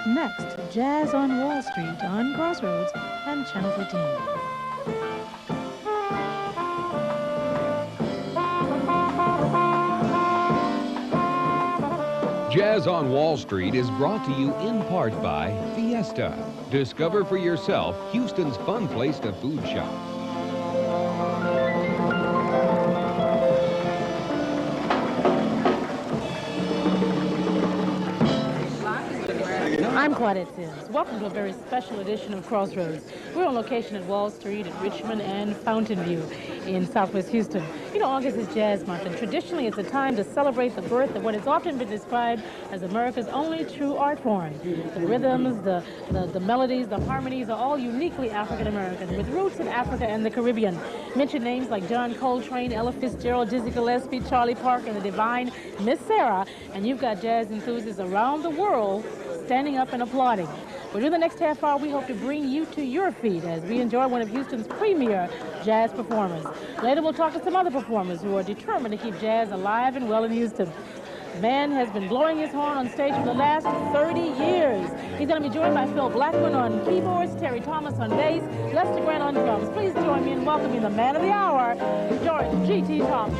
up next, Jazz on Wall Street on Crossroads and Channel 13. Jazz on Wall Street is brought to you in part by Fiesta. Discover for yourself Houston's fun place to food shop. I'm Claudette Sims. Welcome to a very special edition of Crossroads. We're on location at Wall Street, at Richmond and Fountain View in Southwest Houston. You know, August is Jazz Month, and traditionally it's a time to celebrate the birth of what has often been described as America's only true art form. The rhythms, the melodies, the harmonies are all uniquely African-American, with roots in Africa and the Caribbean. Mention names like John Coltrane, Ella Fitzgerald, Dizzy Gillespie, Charlie Parker, and the divine Miss Sarah, and you've got jazz enthusiasts around the world standing up and applauding. But in the next half hour, we hope to bring you to your feet as we enjoy one of Houston's premier jazz performers. Later, we'll talk to some other performers who are determined to keep jazz alive and well in Houston. The man has been blowing his horn on stage for the last 30 years. He's going to be joined by Phil Blackman on keyboards, Terry Thomas on bass, Lester Grant on drums. Please join me in welcoming the man of the hour, George G.T. Thomas.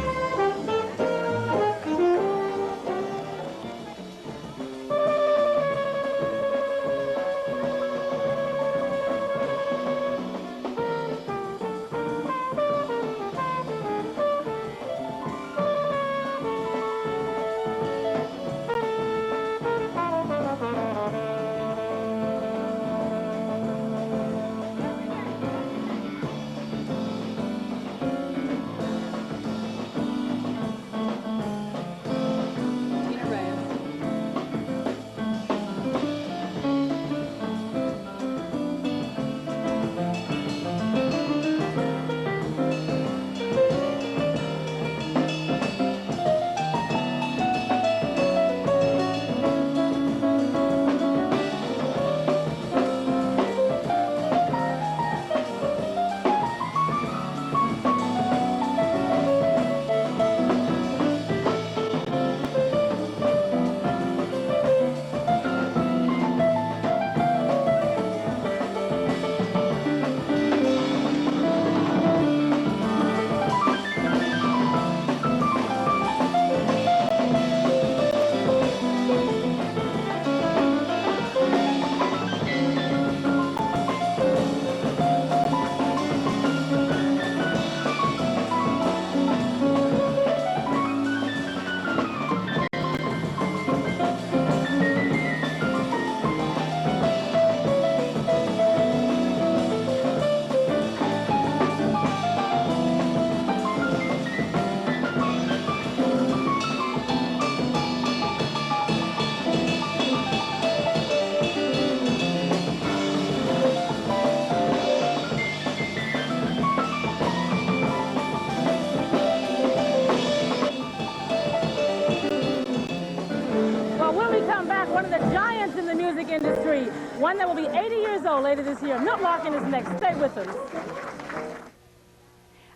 Industry, one that will be 80 years old later this year. LArkin is next. Stay with us.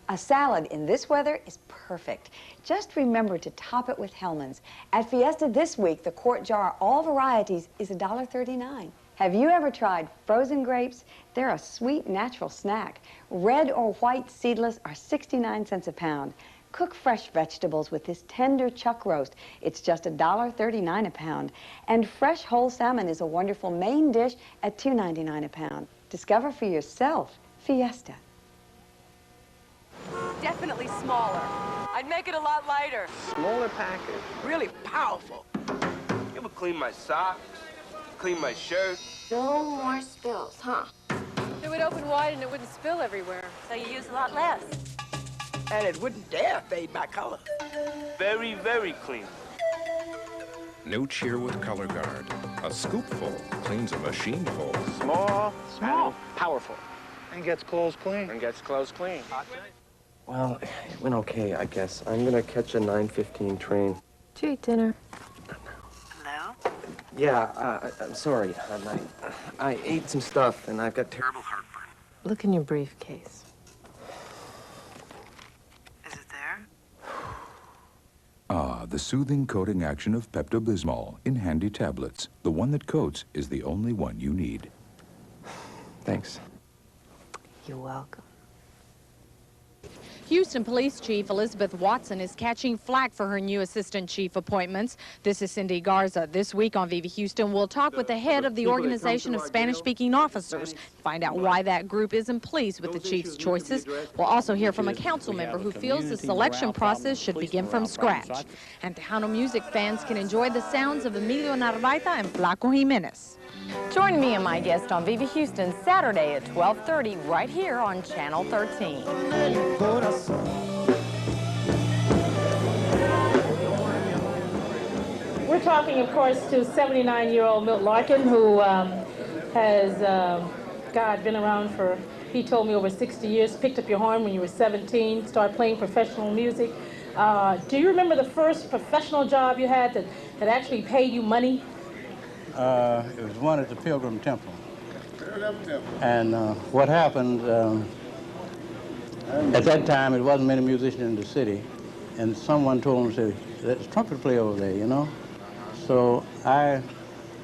A salad in this weather is perfect. Just remember to top it with Hellmann's. At Fiesta this week, the quart jar, all varieties, is $1.39. Have you ever tried frozen grapes? They're a sweet, natural snack. Red or white seedless are 69 cents a pound. Cook fresh vegetables with this tender chuck roast. It's just $1.39 a pound. And fresh whole salmon is a wonderful main dish at $2.99 a pound. Discover for yourself Fiesta. Definitely smaller. I'd make it a lot lighter. Smaller package, really powerful. You ever clean my socks, clean my shirt? No more spills, huh? It would open wide and it wouldn't spill everywhere. So you use a lot less. And it wouldn't dare fade my color. Very, very clean. New cheer with Color Guard. A scoopful cleans a machine full. Small, and powerful. And gets clothes clean. and gets clothes clean. Well, it went okay, I guess. I'm gonna catch a 9:15 train. Did you eat dinner? Hello? Yeah, I'm sorry, hon. I ate some stuff, and I've got terrible heartburn. Look in your briefcase. Is it there? Ah, the soothing coating action of Pepto-Bismol in handy tablets. The one that coats is the only one you need. Thanks. You're welcome. Houston Police Chief Elizabeth Watson is catching flack for her new assistant chief appointments. This is Cindy Garza. This week on Viva Houston, we'll talk with the head of the Organization of Spanish-Speaking Officers, find out why that group isn't pleased with the chief's choices. We'll also hear from a council member who feels the selection process should begin from scratch. And Tejano music fans can enjoy the sounds of Emilio Narvaita and Flaco Jimenez. Join me and my guest on Viva Houston Saturday at 12:30 right here on Channel 13. We're talking, of course, to 79-year-old Milton LArkin, who has, been around for, he told me, over 60 years, picked up your horn when you were 17, started playing professional music. Do you remember the first professional job you had that actually paid you money? It was one at the Pilgrim Temple. And what happened, at that time, it wasn't many musicians in the city. And someone told them, said, there's a trumpet player over there, you know? So I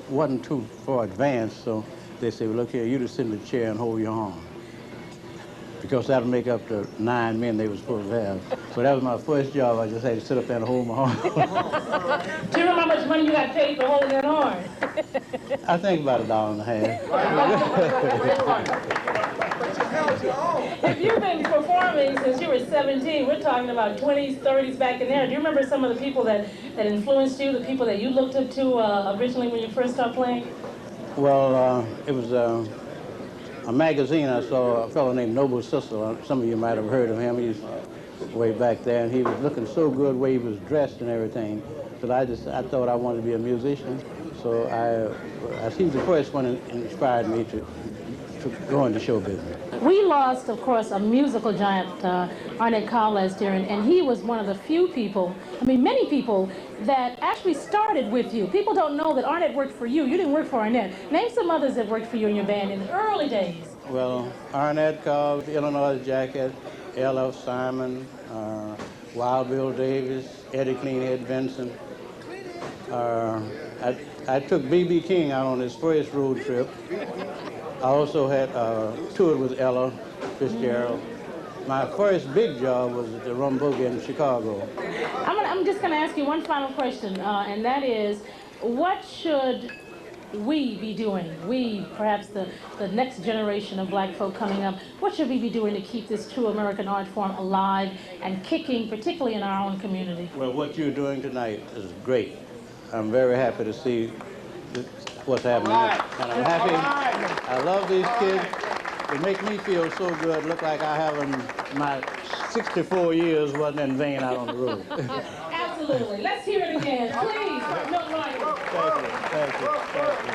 wasn't too far advanced, so they said, well, look here, you just sit in the chair and hold your horn. Because that'll make up the 9 men they were supposed to have. So that was my first job. I just had to sit up there and hold my horn. Do you remember how much money you got paid for holding that horn? I think about $1.50. If you've been performing since you were 17, we're talking about 20s, 30s back in there. Do you remember some of the people that influenced you, the people that you looked up to originally when you first started playing? Well, it was a magazine. I saw a fellow named Noble Sissel. Some of you might have heard of him. He was way back there, and he was looking so good the way he was dressed and everything that I thought I wanted to be a musician. So he was the first one that inspired me to go into show business. We lost, of course, a musical giant, Arnett Cobb, last year, and he was one of the few people, many people, that actually started with you. People don't know that Arnett worked for you. You didn't work for Arnett. Name some others that worked for you in your band in the early days. Well, Arnett Cobb, Illinois Jacket, L.F. Simon, Wild Bill Davis, Eddie Cleanhead Benson. I took B.B. King out on his first road trip. I also had toured with Ella Fitzgerald. My first big job was at the Rum Boogie in Chicago. I'm just going to ask you one final question, and that is, what should we be doing? We, perhaps the next generation of black folk coming up, what should we be doing to keep this true American art form alive and kicking, particularly in our own community? Well, what you're doing tonight is great. I'm very happy to see what's happening. And I'm happy. I love these kids. They make me feel so good. Look like I haven't, my 64 years wasn't in vain out on the road. Absolutely. Let's hear it again. Please, Milton LArkin. Thank you. Thank you.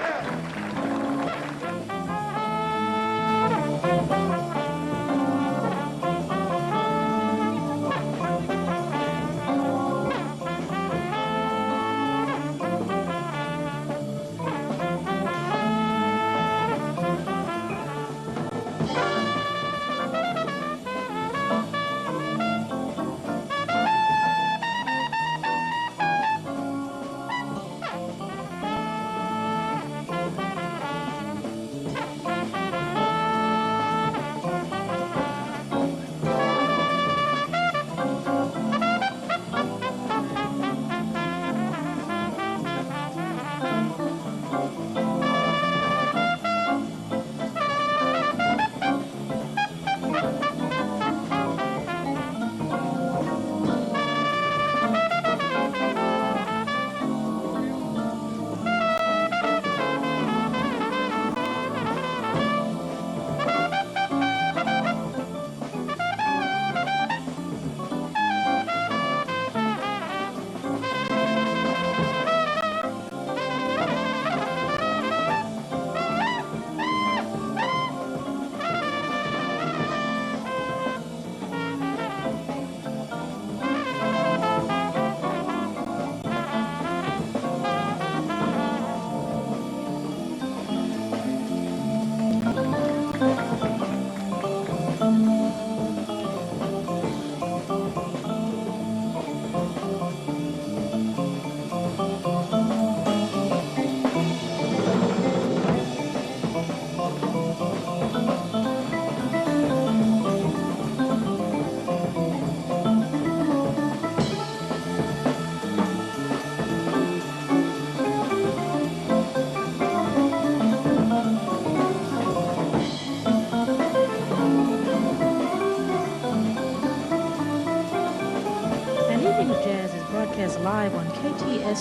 Thank you.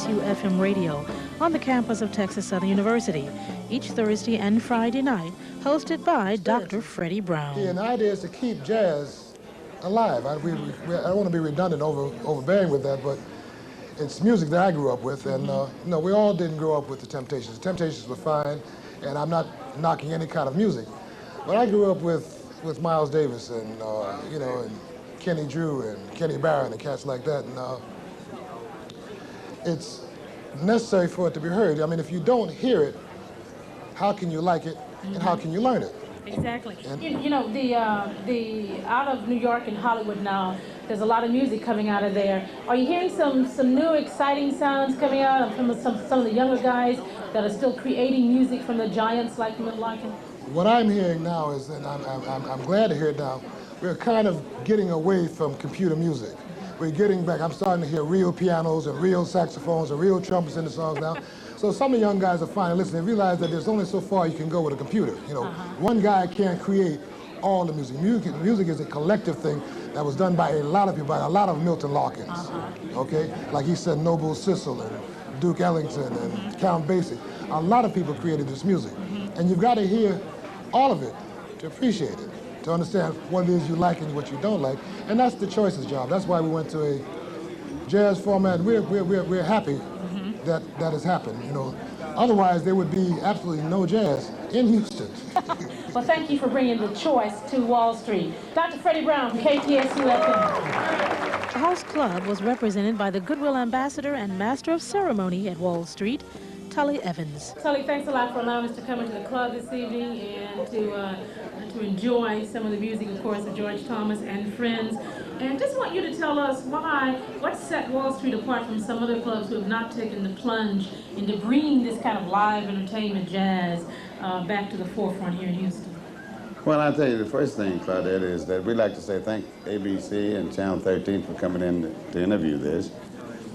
KTSU FM radio on the campus of Texas Southern University, each Thursday and Friday night, hosted by Dr. Freddie Brown. And the idea is to keep jazz alive. I don't want to be redundant overbearing with that, but it's music that I grew up with, and no, we all didn't grow up with the Temptations. The Temptations were fine, and I'm not knocking any kind of music, but I grew up with Miles Davis and you know, and Kenny Drew and Kenny Barron and cats like that, and it's necessary for it to be heard. I mean, if you don't hear it, how can you like it, and how can you learn it? Exactly. You know, the out of New York and Hollywood now, there's a lot of music coming out of there. Are you hearing some new exciting sounds coming out from some of the younger guys that are still creating music from the giants like LArkin? What I'm hearing now is, and I'm glad to hear it now, we're kind of getting away from computer music. We're getting back. I'm starting to hear real pianos and real saxophones and real trumpets in the songs now. So some of the young guys are finally listening and realize that there's only so far you can go with a computer. You know, one guy can't create all the music. Music is a collective thing that was done by a lot of people, by a lot of Milton Larkins. Okay, like he said, Noble Sissel and Duke Ellington and Count Basie. A lot of people created this music, and you've got to hear all of it to appreciate it, to understand what it is you like and what you don't like, and that's the choices job. That's why we went to a jazz format. We're happy that has happened. You know, otherwise there would be absolutely no jazz in Houston. Well, thank you for bringing the choice to Wall Street. Dr. Freddie Brown from KTSU FM. The host club was represented by the Goodwill Ambassador and Master of Ceremony at Wall Street, Tully Evans. Tully, thanks a lot for allowing us to come into the club this evening and to enjoy some of the music, of course, of George Thomas and friends. And just want you to tell us what set Wall Street apart from some other clubs who have not taken the plunge into bringing this kind of live entertainment jazz back to the forefront here in Houston. Well, I'll tell you, the first thing, Claudette, is that we'd like to say thank ABC and Channel 13 for coming in to interview this.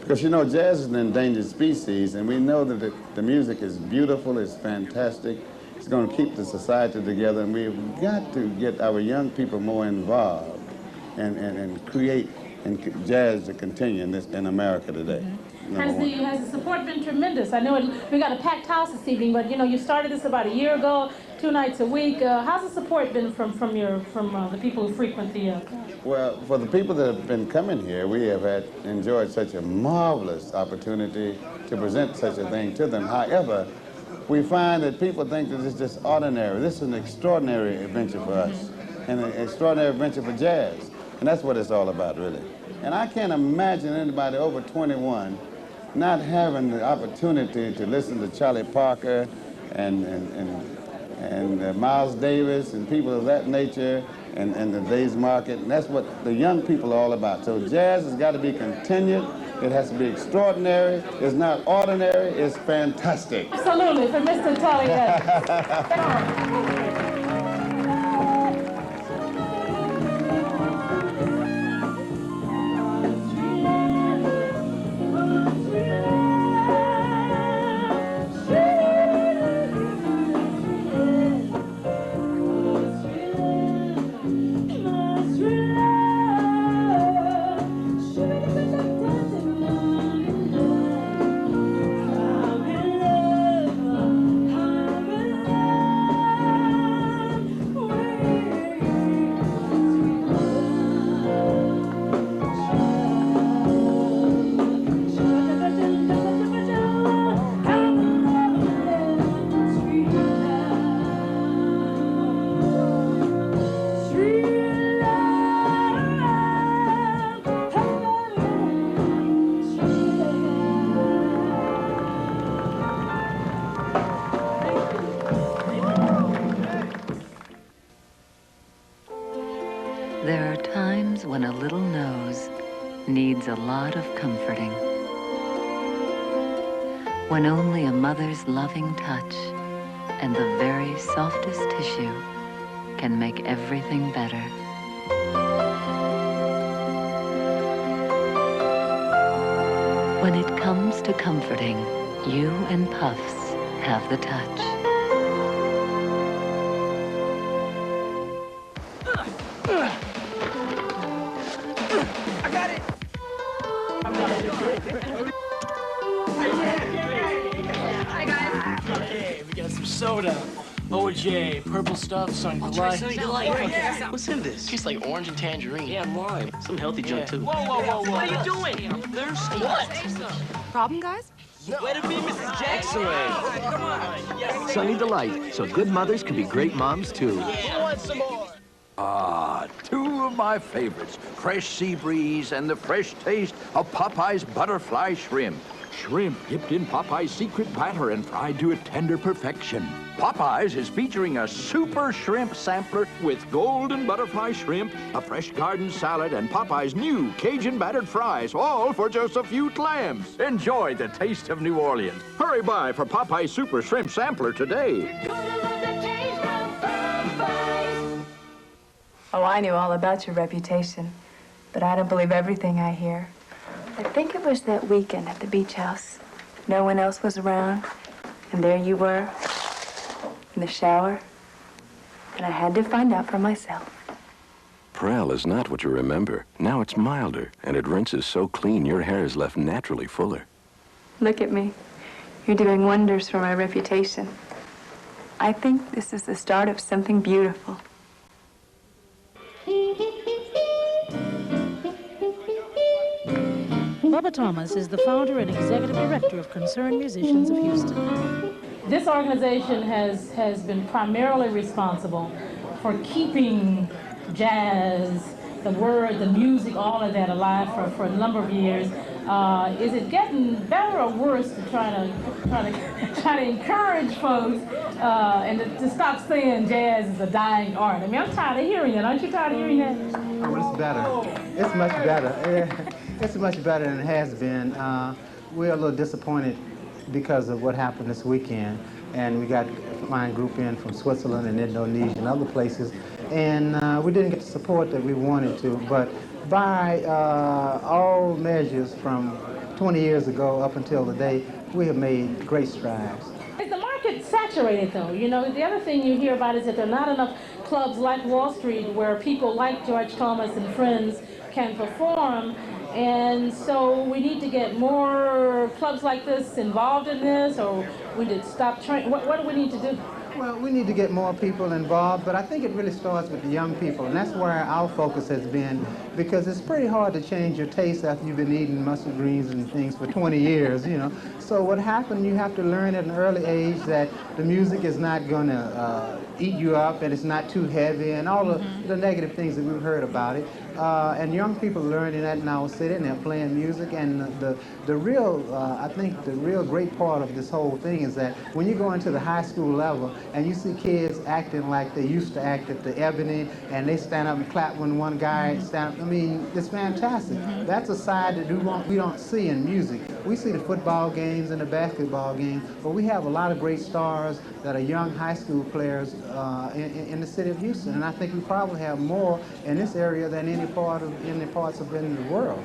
Because, you know, jazz is an endangered species, and we know that the music is beautiful, it's fantastic, it's going to keep the society together, and we've got to get our young people more involved and create jazz to continue in America today. Has the support been tremendous? I know we got a packed house this evening, but you know, you started this about a year ago, 2 nights a week. How's the support been from the people who frequent the club? Well, for the people that have been coming here, we have enjoyed such a marvelous opportunity to present such a thing to them. However, we find that people think that it's just ordinary. This is an extraordinary adventure for us, and an extraordinary adventure for jazz. And that's what it's all about, really. And I can't imagine anybody over 21 not having the opportunity to listen to Charlie Parker and Miles Davis and people of that nature and the day's market. And that's what the young people are all about. So jazz has got to be continued. It has to be extraordinary. It's not ordinary. It's fantastic. Absolutely, for Mr. Tully Evans. There are times when a little nose needs a lot of comforting. When only a mother's loving touch and the very softest tissue can make everything better. When it comes to comforting, you and Puffs have the touch. I got it! soda. OJ, purple stuff, Sunny Delight. Sunny Delight. Yeah. What's in this? Tastes like orange and tangerine. Yeah, and lime. Some healthy junk, too. Whoa, whoa, whoa, whoa. What are you doing? I'm thirsty. What? Problem, guys? Way to be, Mrs. Jackson. Come on. Sunny Delight, so good mothers can be great moms, too. Who wants some more? Ah, two of my favorites, fresh sea breeze and the fresh taste of Popeye's butterfly shrimp. Shrimp dipped in Popeye's secret batter and fried to a tender perfection. Popeye's is featuring a super shrimp sampler with golden butterfly shrimp, a fresh garden salad, and Popeye's new Cajun battered fries, all for just a few clams. Enjoy the taste of New Orleans. Hurry by for Popeye's super shrimp sampler today. Oh, I knew all about your reputation, but I don't believe everything I hear. I think it was that weekend at the beach house. No one else was around, and there you were, in the shower, and I had to find out for myself. Prel is not what you remember. Now it's milder, and it rinses so clean your hair is left naturally fuller. Look at me. You're doing wonders for my reputation. I think this is the start of something beautiful. Bubba Thomas is the founder and executive director of Concerned Musicians of Houston. This organization has been primarily responsible for keeping jazz, the word, the music, all of that alive for a number of years. Is it getting better or worse to try to encourage folks and to stop saying jazz is a dying art? I mean, I'm tired of hearing that. Aren't you tired of hearing that? Oh, it's better. It's much better. It's much better than it has been. We're a little disappointed because of what happened this weekend, and we got a fine group in from Switzerland and Indonesia and other places, and we didn't get the support that we wanted to, but by all measures from 20 years ago up until today, we have made great strides. Is the market saturated, though? You know, the other thing you hear about is that there are not enough clubs like Wall Street where people like George Thomas and friends can perform, and so we need to get more clubs like this involved in this, or we need to stop trying. What do we need to do? Well, we need to get more people involved, but I think it really starts with the young people, and that's where our focus has been, because it's pretty hard to change your taste after you've been eating mustard greens and things for 20 years, you know. So what happened, you have to learn at an early age that the music is not going to eat you up, and it's not too heavy, and all the negative things that we've heard about it. And young people are learning that in our city, and they're playing music, and the real, I think the real great part of this whole thing is that when you go into the high school level and you see kids acting like they used to act at the Ebony, and they stand up and clap when one guy stand up, I mean, it's fantastic. That's a side that we don't see in music. We see the football games and the basketball games, but we have a lot of great stars that are young high school players in the city of Houston, and I think we probably have more in this area than any parts of the world.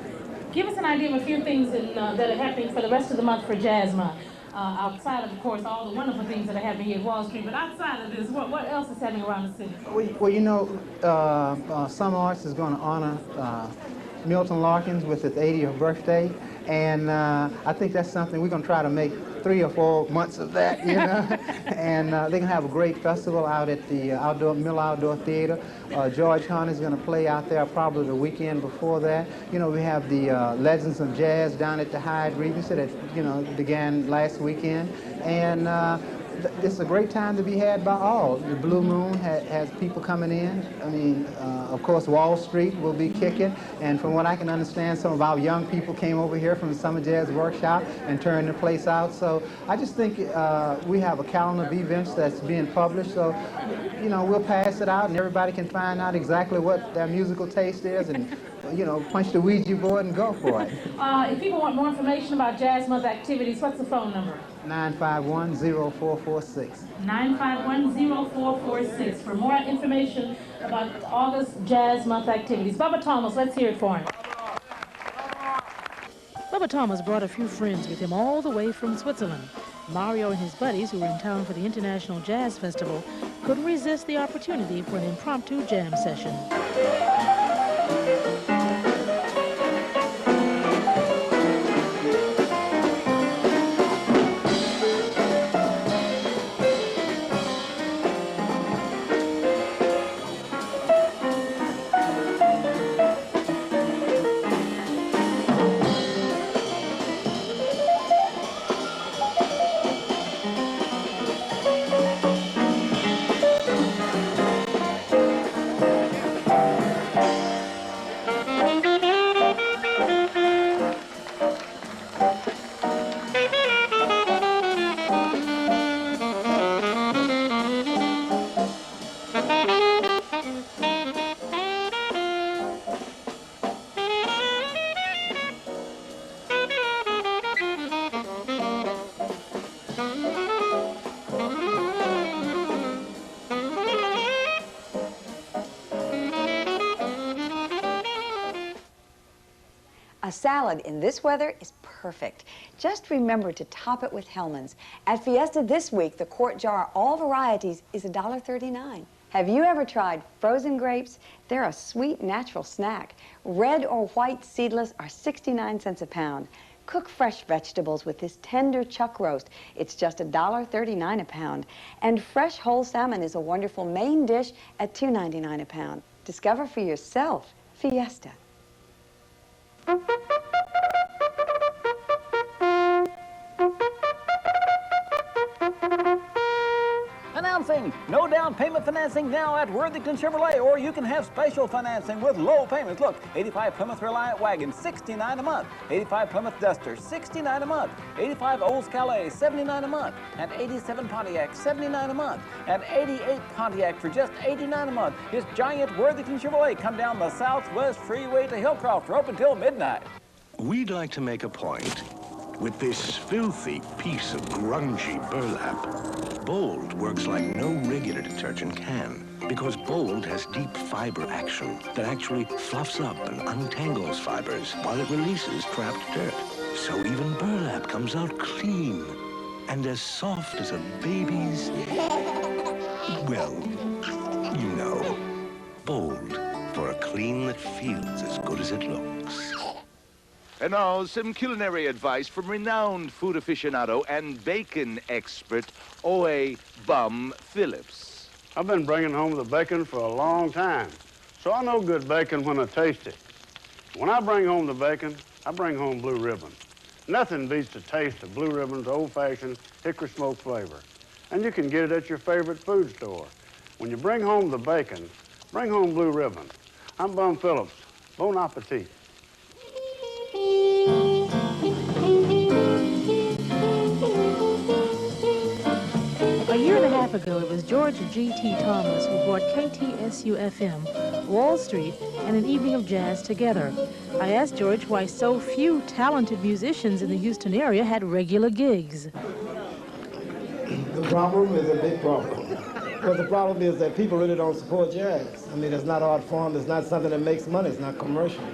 Give us an idea of a few things that are happening for the rest of the month for Jazz Month. Outside of course, all the wonderful things that are happening here at Wall Street, but outside of this, what else is happening around the city? Well, you know, Some Arts is going to honor Milton LArkin with his 80th birthday, and I think that's something we're going to try to make 3 or 4 months of that, you know. And they're going to have a great festival out at the Mill Outdoor Theater. George Hunt is going to play out there probably the weekend before that. You know, we have the Legends of Jazz down at the Hyde Regency that, you know, began last weekend. And it's a great time to be had by all. The Blue Moon has people coming in. I mean, of course, Wall Street will be kicking. And from what I can understand, some of our young people came over here from the Summer Jazz Workshop and turned the place out. So I just think we have a calendar of events that's being published. So, you know, we'll pass it out and everybody can find out exactly what their musical taste is and, you know, punch the Ouija board and go for it. If people want more information about Jazz Month activities, what's the phone number? 951-0446. 951-0446 for more information about August Jazz Month activities. Bubba Thomas, let's hear it for him. Bubba Thomas brought a few friends with him all the way from Switzerland. Mario and his buddies, who were in town for the International Jazz Festival, couldn't resist the opportunity for an impromptu jam session. salad in this weather is perfect. Just remember to top it with Hellmann's. At Fiesta this week, the quart jar, all varieties, is $1.39. Have you ever tried frozen grapes? They're a sweet, natural snack. Red or white seedless are 69 cents a pound. Cook fresh vegetables with this tender chuck roast. It's just $1.39 a pound. And fresh whole salmon is a wonderful main dish at $2.99 a pound. Discover for yourself Fiesta. Announcing no down payment financing now at Worthington Chevrolet, or you can have special financing with low payments. Look, 85 Plymouth Reliant Wagon, $69 a month. 85 Plymouth Duster, $69 a month. 85 Olds Calais, $79 a month. And 87 Pontiac, $79 a month. And 88 Pontiac for just $89 a month. It's giant Worthington Chevrolet. Come down the Southwest Freeway to Hillcroft. We're open till midnight. We'd like to make a point with this filthy piece of grungy burlap. Bold works like no regular detergent can, because Bold has deep fiber action that actually fluffs up and untangles fibers while it releases trapped dirt. So even burlap comes out clean and as soft as a baby's, well, you know. Bold, for a clean that feels as good as it looks. And now, some culinary advice from renowned food aficionado and bacon expert, O.A. Bum Phillips. I've been bringing home the bacon for a long time, so I know good bacon when I taste it. When I bring home the bacon, I bring home Blue Ribbon. Nothing beats the taste of Blue Ribbon's old-fashioned hickory smoke flavor. And you can get it at your favorite food store. When you bring home the bacon, bring home Blue Ribbon. I'm Bum Phillips. Bon appetit. A year and a half ago, it was George G.T. Thomas who brought KTSU-FM, Wall Street, and an evening of jazz together. I asked George why so few talented musicians in the Houston area had regular gigs. The problem is a big problem. Well, the problem is that people really don't support jazz. I mean, it's not art form, it's not something that makes money, it's not commercial.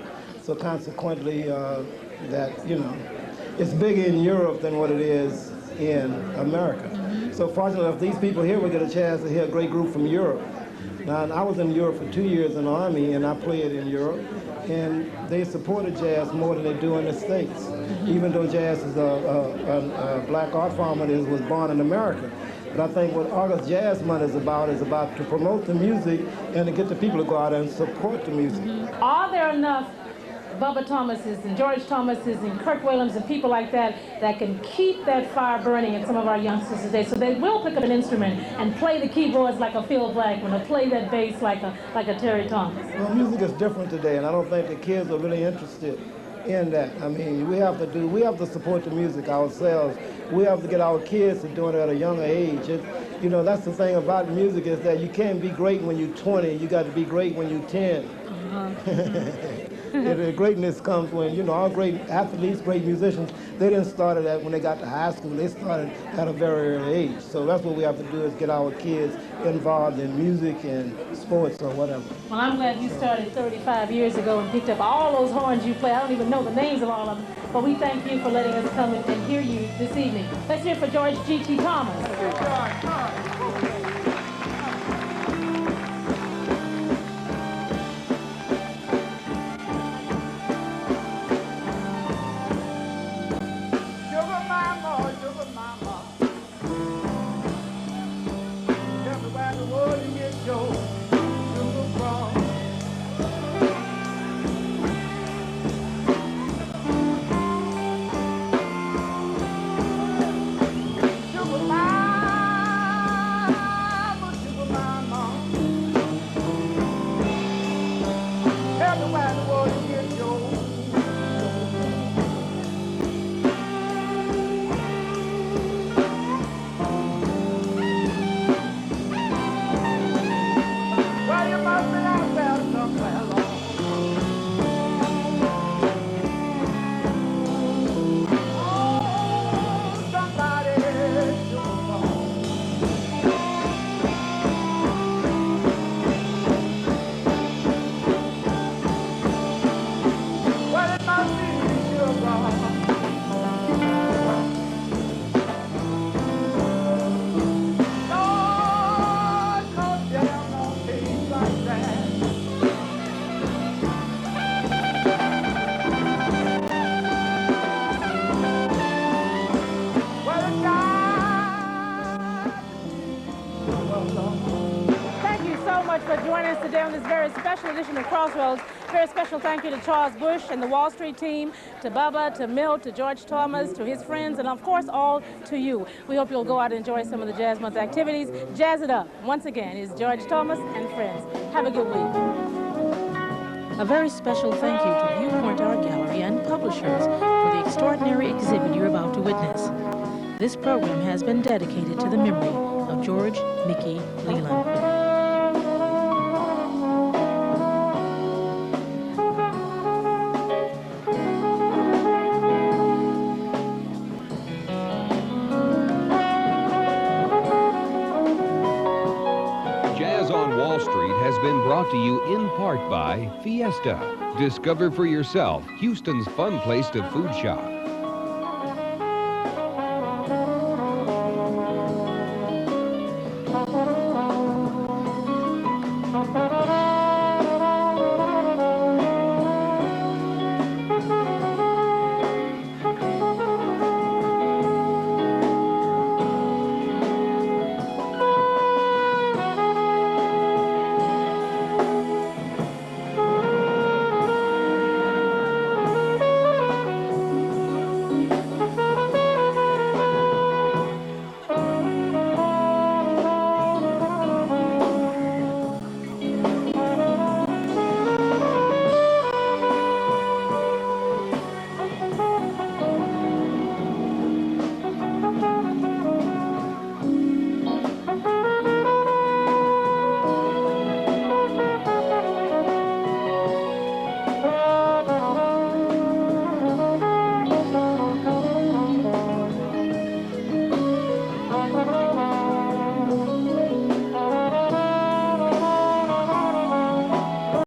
So consequently, it's bigger in Europe than what it is in America. So fortunately, if these people here would get a chance to hear a great group from Europe. Now, I was in Europe for 2 years in the Army, and I played in Europe, and they supported jazz more than they do in the States, even though jazz is a black art form that was born in America. But I think what August Jazz Month is about to promote the music and to get the people to go out and support the music. Are there enough Bubba Thomases and George Thomases and Kirk Whalams and people like that that can keep that fire burning in some of our youngsters today, so they will pick up an instrument and play the keyboards like a Phil Blackman or play that bass like a Terry Thomas? Well, music is different today, and I don't think the kids are really interested in that. I mean, we have to support the music ourselves. We have to get our kids to do it at a younger age. That's the thing about music, is that you can't be great when you're 20. You got to be great when you're 10. The greatness comes when, all great athletes, great musicians, they didn't start it when they got to high school. They started at a very early age. So that's what we have to do, is get our kids involved in music and sports or whatever. Well, I'm glad you started 35 years ago and picked up all those horns you play. I don't even know the names of all of them. But we thank you for letting us come and hear you this evening. Let's hear it for George G.T. Thomas. Thank you so much for joining us today on this very special edition of Crossroads. Very special thank you to Charles Bush and the Wall Street team, to Bubba, to Milt, to George Thomas, to his friends, and of course all to you. We hope you'll go out and enjoy some of the Jazz Month activities. Jazz it up. Once again is George Thomas and friends. Have a good week. A very special thank you to Viewpoint Art Gallery and publishers for the extraordinary exhibit you're about to witness. This program has been dedicated to the memory of George Mickey Leland. Has been brought to you in part by Fiesta. Discover for yourself Houston's fun place to food shop.